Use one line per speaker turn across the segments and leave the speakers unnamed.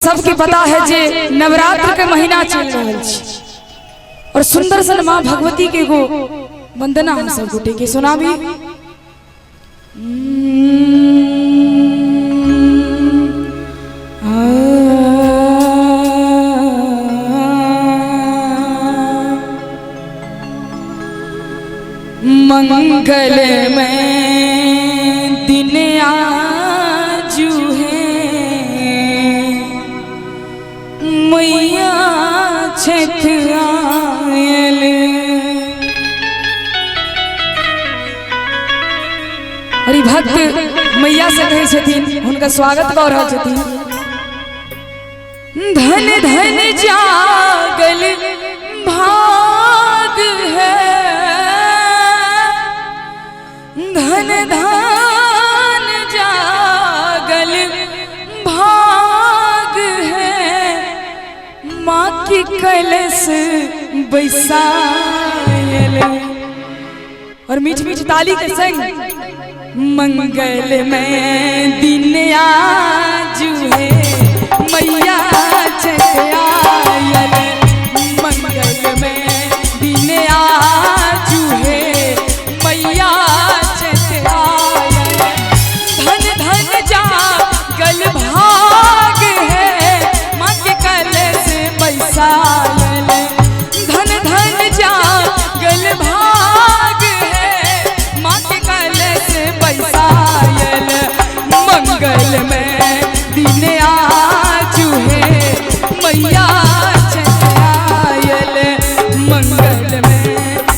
सबके पता है जे नवरात्र के महीना चल रहा है और सुंदर सन माँ भगवती के गो वंदना हम सब गोटे के सुना भी। मंगल में दिन आजू है मैया छठ आयल। हरि भक्त मैया से कहे छथिन उनका स्वागत कर रहा छथिन। धन धन जागल भाग है, धन धन जागल भाग है, माँ की कलश बैसायल। और मीठ मीठ ताली के संग मंगल में दिन आजू है मैया छठ आयल। मंगल में दिन आजू है मैया छठ आयल। धन धन जागल भाग है, माँ के कलश बैसायल। धन धन जागल भाग है, माँ के कलश बैसायल। मंगल में दिन आजू है मैया छठ आयल। मंगल में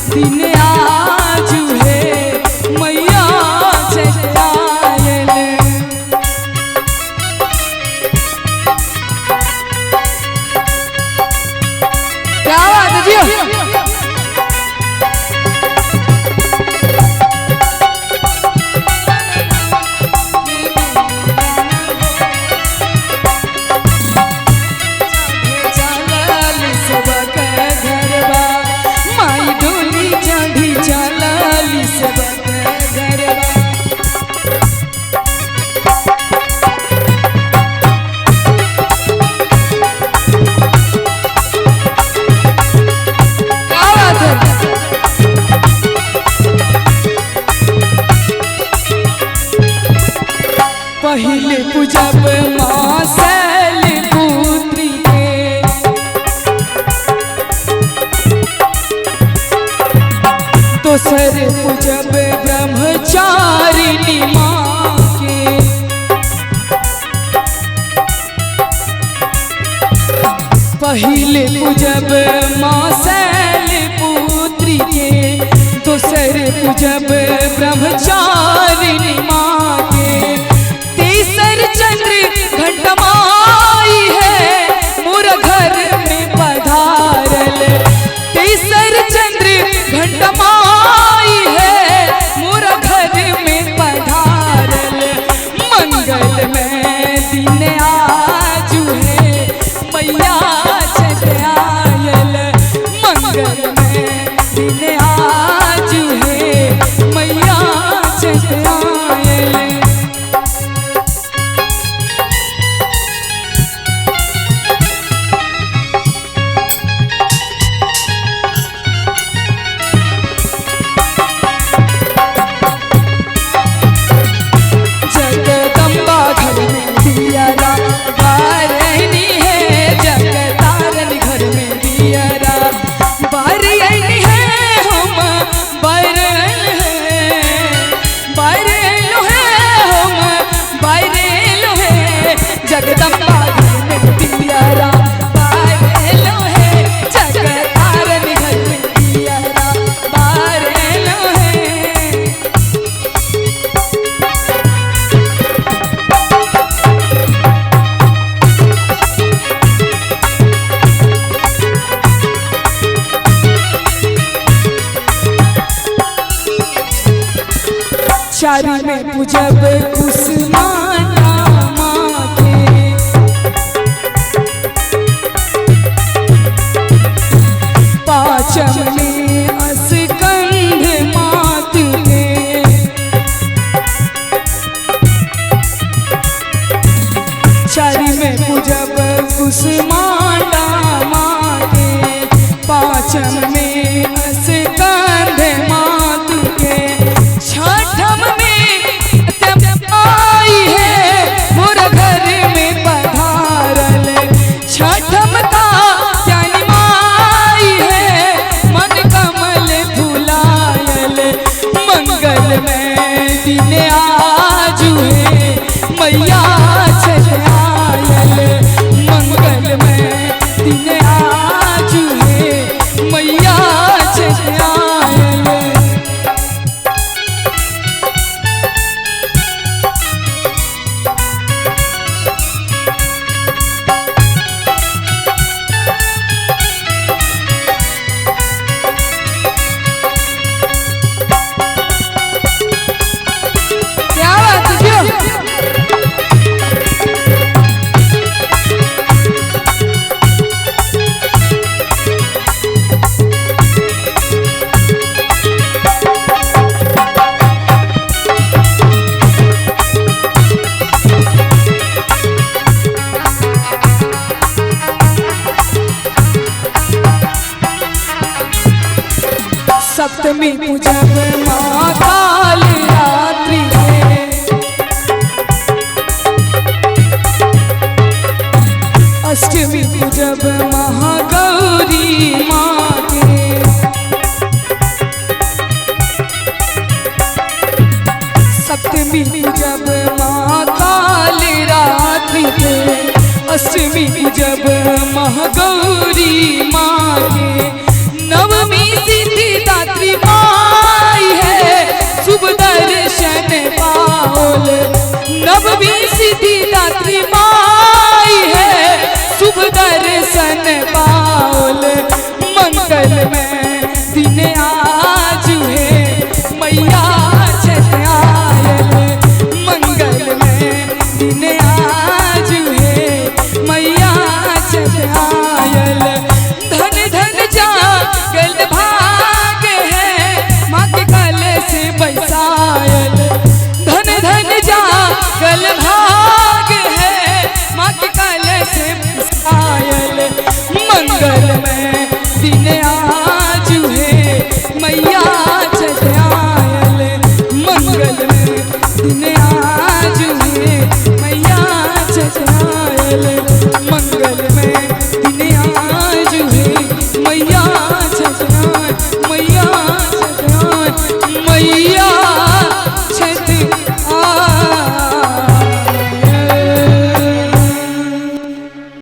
दिन आजू है मैया छठ आयल। क्या बात है जी। पहले पूजब माँ शैलपुत्री के, दोसर पूजब ब्रह्मचारिणी माँ के। पहले पूजब माँ शैलपुत्री के, दोसर पूजब ब्रह्मचारिणी माँ के। तीसर चंद्र घंटमाई है मोर घर में पधारल। तीसर चंद्र घंटमाई है मोर घर में पधारल। मंगल में दिन आजू है मैया छठ आयल। मंगल में दिन आजू है मैया छठ आयल। चारी में पूजब कुसुमाना माँ के, पाँचम में अस्कंध मात के। चारी में पूजब कुसुमांडा माँ के, पाँचम में स्कंध माँ के, छठम में आई है मोर घर में पधारल, छठम का ज्ञानी माई है मन कमल फुलायल, मंगल में दिन आजू है मैया चल आयल, मंगल में दिन आजू है मैया चल आयल। क्या बात है जी? सप्तमी पूजब माँ काल रात्रि के, अष्टमी पूजब महागौरी माँ के, सप्तमी पूजब माँ काल रात्रि के, अष्टमी पूजब महागौरी माँ के, नवमी सिद्धिदात्री माई है शुभ दर्शन पाओल, नवमी सिद्धिदात्री माई है शुभ दर्शन पाओल, मंगल में दिन आजू है मैया चल आयल, मंगल में दिन आजू है मैया चल आयल, धन धन जागल भाग है माँ के गले से बैसायल, धन धन जागल भाग है माँ के गले से